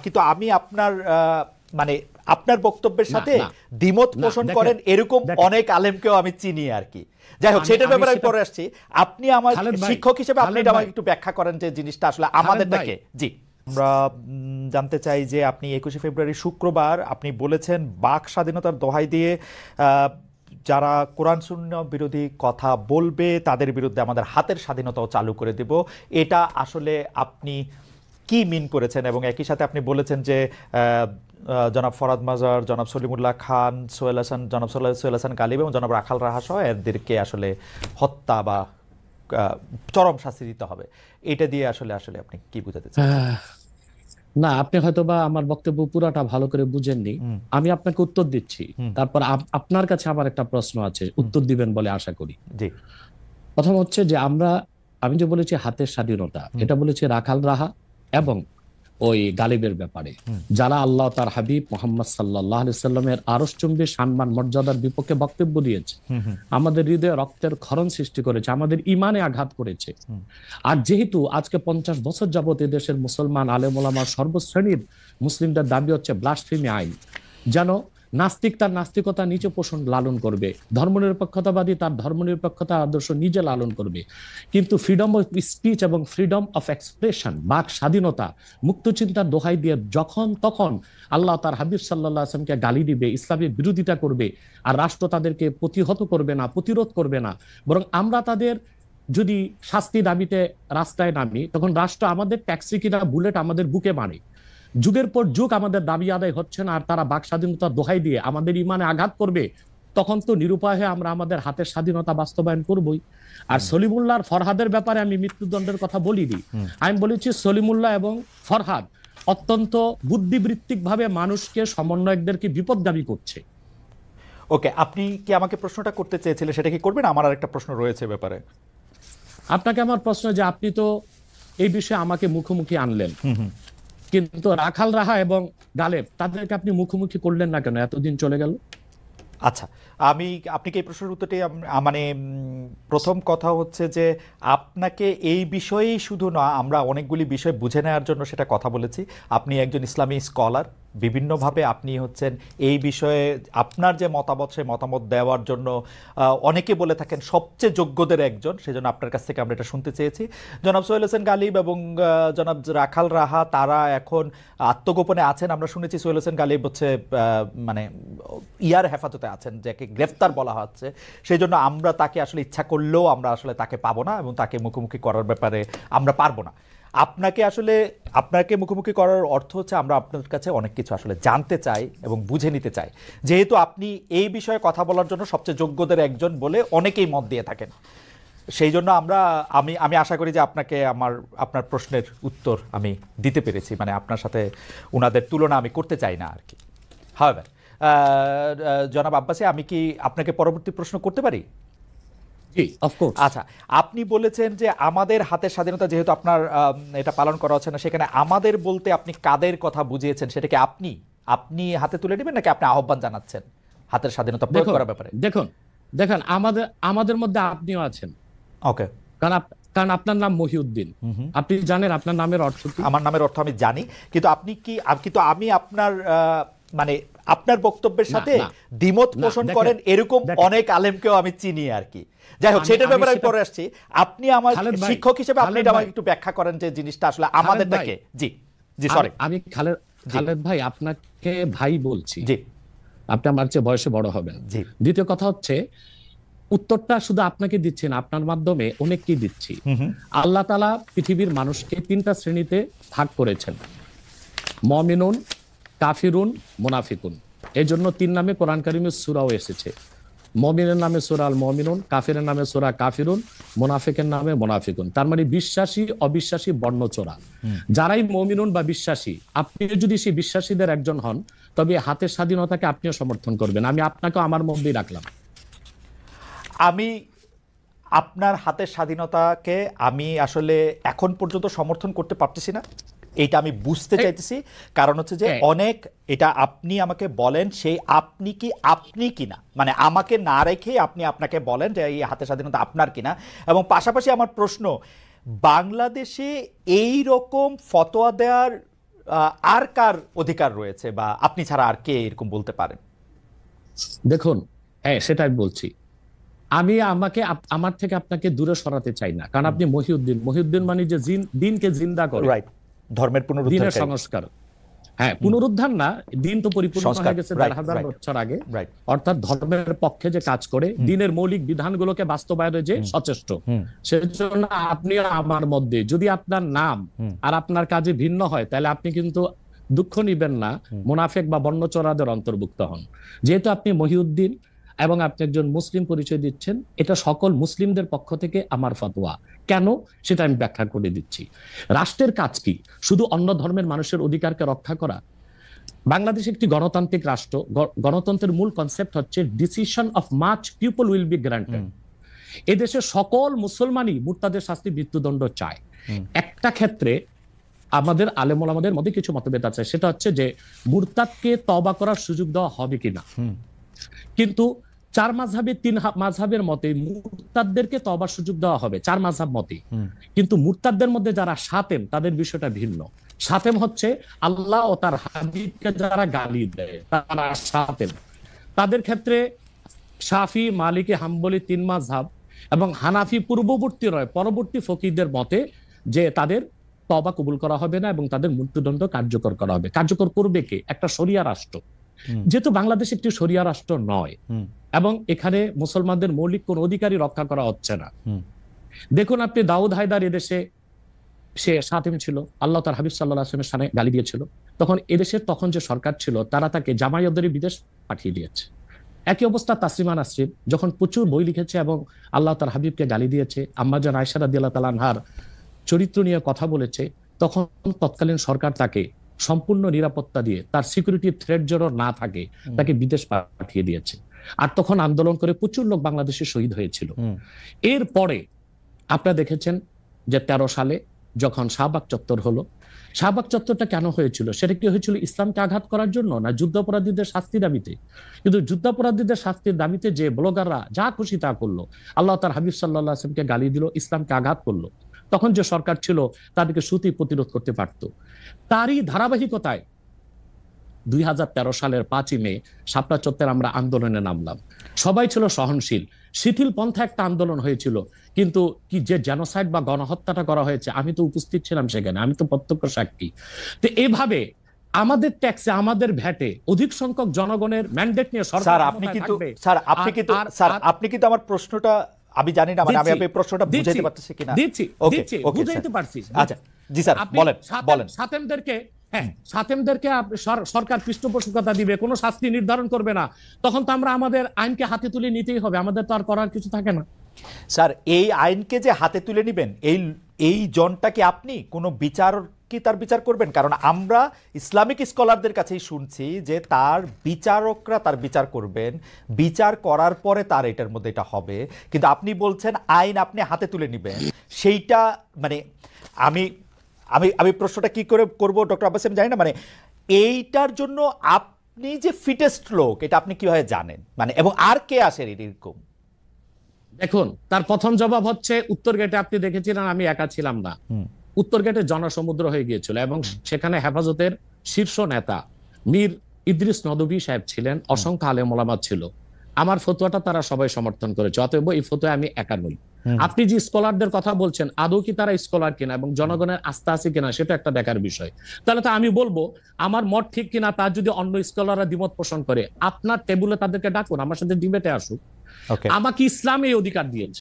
কিন্তু আমি আপনার মানে আপনার বক্তব্যের সাথে দ্বিমত পোষণ করেন এরকম অনেক আলেমকেও আমি চিনি আর কি। যাই হোক, সেটার ব্যাপারে আমি পরে আসছি। আপনি আমার শিক্ষক হিসেবে আপনি এটা আমাকে একটু ব্যাখ্যা করেন যে জিনিসটা আসলে আমাদেরটাকে। জি, আমরা জানতে চাই যে আপনি 21শে ফেব্রুয়ারি শুক্রবার আপনি বলেছেন বাক স্বাধীনতার দোহাই দিয়ে যারা কোরআন সুন্নাহ বিরোধী কথা বলবে তাদের বিরুদ্ধে আমাদের হাতের স্বাধীনতাও চালু করে দেব। এটা আসলে আপনি কি মিন করেছেন? এবং একই সাথে আপনি বলেছেন যে জনাব ফরহাদ মাজার, জনাব সলিমুল্লাহ খান, জনাব সোহেল হাসান গালিব এবং জনাব রাখাল রাহা সহ এদেরকে আসলে হত্যা বা চরম শাস্তি দিতে হবে, এটা দিয়ে আসলে আপনি কি বুঝাতে চান? না, আপনি হয়তোবা আমার বক্তব্য পুরাটা ভালো করে বুঝেননি। আমি আপনাকে উত্তর দিচ্ছি, তারপর আপনার কাছে আমার একটা প্রশ্ন আছে, উত্তর দিবেন বলে আশা করি। জি, প্রথম হচ্ছে যে আমি যে বলেছি হাতের স্বাধীনতা, এটা বলেছি রাখাল রাহা এবং ওই গালিবের ব্যাপারে, যারা আল্লাহ তার হাবিব মোহাম্মদ সাল্লাল্লাহু আলাইহি সাল্লামের আরশচুম্বী সম্মান মর্যাদার বিপক্ষে বক্তব্য দিয়েছে, আমাদের হৃদয়ে রক্তের ক্ষরণ সৃষ্টি করেছে, আমাদের ইমানে আঘাত করেছে। আর যেহেতু আজকে 50 বছর যাবত দেশের মুসলমান আলেম ওলামা সর্বশ্রেণীর মুসলিমদের দাবি হচ্ছে ব্লাসফেমি আইন, যেন নাস্তিক তার নাস্তিকতা নিজে পোষণ লালন করবে, ধর্মনিরপেক্ষতাবাদী তার ধর্মনিরপেক্ষতা আদর্শ নিজে লালন করবে, কিন্তু ফ্রিডম অফ স্পিচ এবং ফ্রিডম অফ এক্সপ্রেশন, বাক স্বাধীনতা, মুক্ত চিন্তার দোহাই দিয়ে যখন তখন আল্লাহ তার হাবিব সাল্লাল্লাহু আলাইহি ওয়াসাল্লামকে গালি দিবে, ইসলামের বিরোধিতা করবে, আর রাষ্ট্র তাদেরকে প্রতিহত করবে না, প্রতিরোধ করবে না, বরং আমরা তাদের যদি শাস্তি দাবিতে রাস্তায় নামি, তখন রাষ্ট্র আমাদের ট্যাক্সি কিনা বুলেট আমাদের বুকে মারে। যুগের পর যুগ আমাদের দাবি আদায় হচ্ছে না, আর তারা বাক স্বাধীনতার দোহাই দিয়ে আমাদের ইমানে আঘাত করবে, তখন তো নিরুপায় হয়ে আমরা আমাদের হাতের স্বাধীনতা বাস্তবায়ন করবই। আর সলিমুল্লাহ ফরহাদের ব্যাপারে আমি মৃত্যুদণ্ডের কথা বলিনি, আমি বলেছি সলিমুল্লাহ এবং ফরহাদ অত্যন্ত বুদ্ধিবৃত্তিক ভাবে মানুষকে, সমন্বয়কদেরকে বিপদগামী করছে। ওকে, আপনি কি আমাকে প্রশ্নটা করতে চেয়েছিলেন, সেটা কি করবেন? আমার আরেকটা প্রশ্ন রয়েছে ব্যাপারে। আপনাকে আমার প্রশ্ন যে আপনি তো এই বিষয়ে আমাকে মুখোমুখি আনলেন, কিন্তু রাখাল রাহা এবং গালেব তাদেরকে আপনি মুখোমুখি করলেন না কেন? এতদিন চলে গেল। আচ্ছা, আপনি কি এই প্রশ্নের উত্তরটি, মানে প্রথম কথা হচ্ছে যে আপনাকে এই বিষয়েই শুধু না, আমরা অনেকগুলি বিষয় বুঝে নেওয়ার জন্য সেটা কথা বলেছি। আপনি একজন ইসলামী স্কলার, বিভিন্নভাবে আপনি হচ্ছেন এই বিষয়ে আপনার যে মতামত, সেই মতামত দেওয়ার জন্য অনেকে বলে থাকেন সবচেয়ে যোগ্যদের একজন, সেজন্য আপনার কাছ থেকে আমরা এটা শুনতে চেয়েছি। জনাব সোহেল হাসান গালিব এবং জনাব রাখাল রাহা তারা এখন আত্মগোপনে আছেন। আমরা শুনেছি সোহেল হাসান গালিব হচ্ছে মানে ইয়ার হেফাজতে আছেন, যাকে গ্রেফতার বলা হচ্ছে। সেই জন্য আমরা তাকে আসলে ইচ্ছা করলেও আমরা আসলে তাকে পাবো না এবং তাকে মুখোমুখি করার ব্যাপারে আমরা পারবো না। আপনাকে মুখোমুখি করার অর্থ হচ্ছে আমরা আপনার কাছে অনেক কিছু আসলে জানতে চাই এবং বুঝে নিতে চাই, যেহেতু আপনি এই বিষয়ে কথা বলার জন্য সবচেয়ে যোগ্যদের একজন বলে অনেকেই মত দিয়ে থাকেন। সেই জন্য আমি আশা করি যে আপনার প্রশ্নের উত্তর আমি দিতে পেরেছি, মানে আপনার সাথে ওনাদের তুলনা আমি করতে চাই না আর কি। হাওয়েভার, জনাব আব্বাসী, আমি কি আপনাকে পরবর্তী প্রশ্ন করতে পারি? আচ্ছা, আপনি বলেছেন যে আমাদের হাতের স্বাধীনতা যেহেতু আপনার এটা পালন করা হচ্ছে না, সেখানে আমাদের বলতে আপনি কাদের কথা বুঝিয়েছেন? সেটাকে আপনি হাতে তুলে নেবেন নাকি আপনি আহ্বান জানাচ্ছেন হাতের স্বাধীনতা প্রয়োগ করার ব্যাপারে? দেখুন আমাদের মধ্যে আপনিও আছেন। ওকে, কারণ আপনার নাম মহিউদ্দিন, আপনি জানেন আপনার নামের অর্থ কি? আমার নামের অর্থ আমি জানি, কিন্তু আমি আপনার মানে আপনার বক্তব্যের সাথে দ্বিমত পোষণ করেন এরকম অনেক আলেমকেও আমি চিনি আর কি। যাই হোক, সেটার ব্যাপারে আমি পরে আসছি। আপনি আমার শিক্ষক হিসেবে আপনি এটা আমাকে একটু ব্যাখ্যা করেন যে জিনিসটা আসলে আমাদেরটাকে। জি জি, সরি, আমি খালেদ ভাই আপনাকে ভাই বলছি। জি, আপনি আমার চেয়ে বয়সে বড় হবেন। জি। দ্বিতীয় কথা হচ্ছে, উত্তরটা শুধু আপনাকে দিচ্ছি না, আপনার মাধ্যমে অনেককেই দিচ্ছি। আল্লাহ তাআলা পৃথিবীর মানুষকে 3টা শ্রেণীতে ভাগ করেছেন, মুমিনুন, কাফিরুন, মুনাফিকুন। এই জন্য 3 নামে কোরআন কারিমে সূরাও এসেছে। মুমিনের নামে সূরা আল মুমিনুন, কাফিরের নামে সূরা কাফিরুন, মুনাফিকের নামে মুনাফিকুন। তার মানে বিশ্বাসী অবিশ্বাসী বর্ণচোরা। যারাই মুমিনুন বা বিশ্বাসী, আপনি যদি সেই বিশ্বাসীদের একজন হন, তবে হাতের স্বাধীনতাকে আপনিও সমর্থন করবেন। আমি আপনাকে আমার মধ্যেই রাখলাম। আমি আপনার হাতের স্বাধীনতাকে আমি আসলে এখন পর্যন্ত সমর্থন করতে পারতেছি না, এইটা আমি বুঝতে চাইতেছি। কারণ হচ্ছে যে অনেক এটা আপনি আমাকে বলেন, সেই আপনি কিনা, মানে আমাকে না রেখে আপনি আপনাকে বলেন যে এই হাতের স্বাধীনতা আপনার কিনা। এবং পাশাপাশি আমার প্রশ্ন, বাংলাদেশে এই রকম ফতোয়া দেওয়ার আর কার অধিকার রয়েছে, বা আপনি ছাড়া আর কে এরকম বলতে পারেন? দেখুন, হ্যাঁ সেটাই বলছি। আমি আমার থেকে আপনাকে দূরে সরাতে চাই না, কারণ আপনি মহিউদ্দিন মানে যে দিনকে জিন্দা করে, রাইট, ধর্মের দিনের পুনরুদ্ধারকারী। সংস্কার। হ্যাঁ, পুনরুদ্ধার না, দিন তো পরিপূর্ণ সংস্কার, হয়ে গেছে right, ১,৫০০ right, বছর আগে। right. অর্থাৎ ধর্মের পক্ষে যে কাজ করে, দিনের মৌলিক বিধানগুলোকে বাস্তবায়নে যে সচেষ্ট, সেজন্য আপনি আমার মধ্যে যদি আপনার নাম আর আপনার কাজে ভিন্ন হয়, তাহলে আপনি কিন্তু দুঃখ নিবেন না, মুনাফেক বা বর্ণচোরাদের অন্তর্ভুক্ত হন। যেহেতু আপনি মহিউদ্দিন এবং আপনি একজন মুসলিম পরিচয় দিচ্ছেন, এটা সকল মুসলিমদের পক্ষ থেকে আমার ফতোয়া। কেন, সেটা আমি ব্যাখ্যা করে দিচ্ছি। রাষ্ট্রের কাজ কি? শুধু অন্য ধর্মের মানুষের অধিকারকে রক্ষা করা? বাংলাদেশ একটি গণতান্ত্রিক রাষ্ট্র। গণতন্ত্রের মূল কনসেপ্ট হচ্ছে decision of much people will be granted. এদেশে সকল মুসলমানই মুরতাদের শাস্তি মৃত্যুদণ্ড চায়। একটা ক্ষেত্রে আমাদের আলেম ওলামাদের মধ্যে কিছু মতভেদ আছে, সেটা হচ্ছে যে মুরতাদকে তওবা করার সুযোগ দেওয়া হবে কিনা। কিন্তু 4 মাযহাবে 3 মাযহাবের মতে মুরতাদদেরকে তওবার সুযোগ দেওয়া হবে, 4 মাযহাব মতে। কিন্তু মুরতাদদের মধ্যে যারা শাতেম, তাদের বিষয়টা ভিন্ন। শাতেম হচ্ছে আল্লাহ ও তার হাবিবকে যারা গালি দেয়, তারা শাতেম। তাদের ক্ষেত্রে শাফি, মালিকি, হাম্বলি 3 মাযহাব এবং হানাফি পূর্ববর্তী রয় পরবর্তী ফকিহদের মতে যে তাদের তওবা কবুল করা হবে না এবং তাদের মৃত্যুদণ্ড কার্যকর করা হবে। কার্যকর করবে কে? একটা শরিয়া রাষ্ট্র। যেহেতু বাংলাদেশ একটি শরিয়া রাষ্ট্র নয় এবং এখানে মুসলমানদের মৌলিক কোন অধিকারই রক্ষা করা হচ্ছে না। দেখুন, আপনি দাউদ হায়দার এদেশে সে শাতিম ছিল, আল্লাহ তার হাবিব সাল্লাল্লাহু আলাইহি ওয়াসাল্লামের শানে গালি দিয়েছিল। তখন এদেশের তখন যে সরকার ছিল, তারা তাকে জামায়াতদারি বিদেশ পাঠিয়ে দিয়েছে। একই অবস্থা তাসলিমা নাসরিন, যখন প্রচুর বই লিখেছে এবং আল্লাহ তার হাবিবকে গালি দিয়েছে, আম্মাজান আয়েশা রাদিয়াল্লাহু তাআলা আনহার চরিত্র নিয়ে কথা বলেছে, তখন তৎকালীন সরকার তাকে সম্পূর্ণ নিরাপত্তা দিয়ে, তার সিকিউরিটি থ্রেট যেন না থাকে, তাকে বিদেশ পাঠিয়ে দিয়েছে। আর তখন আন্দোলন করে প্রচুর লোক বাংলাদেশে শহীদ হয়েছিল। এরপরে আপনারা দেখেছেন যে 13 সালে যখন শাহবাগ চত্বর হলো, শাহবাগ চত্বরটা কেন হয়েছিল? সেটা কি হয়েছিল ইসলামকে আঘাত করার জন্য, না যুদ্ধাপরাধীদের শাস্তি দাবিতে? কিন্তু যুদ্ধাপরাধীদের শাস্তির দাবিতে যে ব্লগাররা যা খুশি তা করলো, আল্লাহ তার হাবিব সাল্লাল্লাহু আলাইহি ওয়াসাল্লামকে গালি দিল, ইসলামকে আঘাত করলো, তখন যে সরকার ছিল তাদেরকে সুতি প্রতিরোধ করতে পারত। তারই ধারাবাহিকতায় 2013 সালের 5ই মে শাপলা চত্বরে আমরা আন্দোলনে নামলাম। সবাই ছিল সহনশীল, শিথিল পন্থা একটা আন্দোলন হয়েছিল। কিন্তু কি যে জেনোসাইড বা গণহত্যাটা করা হয়েছে, আমি তো উপস্থিত ছিলাম সেখানে, আমি তো প্রত্যক্ষ সাক্ষী। তো এভাবে আমাদের ট্যাক্সে, আমাদের ভ্যাটে অধিক সংখ্যক জনগণের ম্যান্ডেট নিয়ে সরকার আপনি কিন্তু আমার প্রশ্নটা, আমি জানি না মানে আমি আপনার প্রশ্নটা বুঝাইতে পারতেছি কিনা। দিচ্ছি, বুঝাইতে পারছি। আচ্ছা জি স্যার, বলেন। শাতেমদেরকে সরকার পৃষ্ঠপোষকতা দিবে, কোনো শাস্তি নির্ধারণ করবে না, তখন তো আমরা আমাদের আইনকে হাতে তুলে নিতেই হবে, আমাদের তো আর করার কিছু থাকে না। স্যার, এই আইনকে যে হাতে তুলে নেবেন, এই জনটাকে আপনি কোনো বিচার কি তার বিচার করবেন? কারণ আমরা ইসলামিক স্কলারদের কাছেই শুনছি যে তার বিচারকরা তার বিচার করবেন, বিচার করার পরে তার এটার মধ্যে এটা হবে। কিন্তু আপনি বলছেন আইন আপনি হাতে তুলে নেবেন, সেইটা মানে আমি আমি আমি প্রশ্নটা কি করে করব ডক্টর আব্বাস, আমি জানি না, মানে এইটার জন্য আপনি যে ফিটেস্ট লোক, এটা আপনি কিভাবে জানেন? মানে এবং আর কে আসেন এরকম? দেখুন, তার প্রথম জবাব হচ্ছে উত্তর গেটে আপনি দেখেছিলেন আমি একা ছিলাম না। উত্তর গেটে জনসমুদ্র হয়ে গিয়েছিল এবং সেখানে হেফাজতের শীর্ষ নেতা মীর ইদ্রিস নদভী সাহেব ছিলেন, অসংখ্য আলেম ওলামা ছিল। আমার ফতোয়াটা তারা সবাই সমর্থন করেছে, অতএব এই ফতোয়া আমি একা নই। আপনি যে স্কলারদের কথা বলছেন, আদৌ কি তারা স্কলার কিনা এবং জনগণের আস্থা আছে কিনা, সেটা একটা দেখার বিষয়। তাহলে তো আমি বলবো আমার মত ঠিক কিনা, তার যদি অন্য স্কলাররা দ্বিমত পোষণ করে, আপনার টেবিলে তাদেরকে ডাকুন, আমার সাথে ডিবেটে আসুক। আমাকে ইসলাম এই অধিকার দিয়েছে।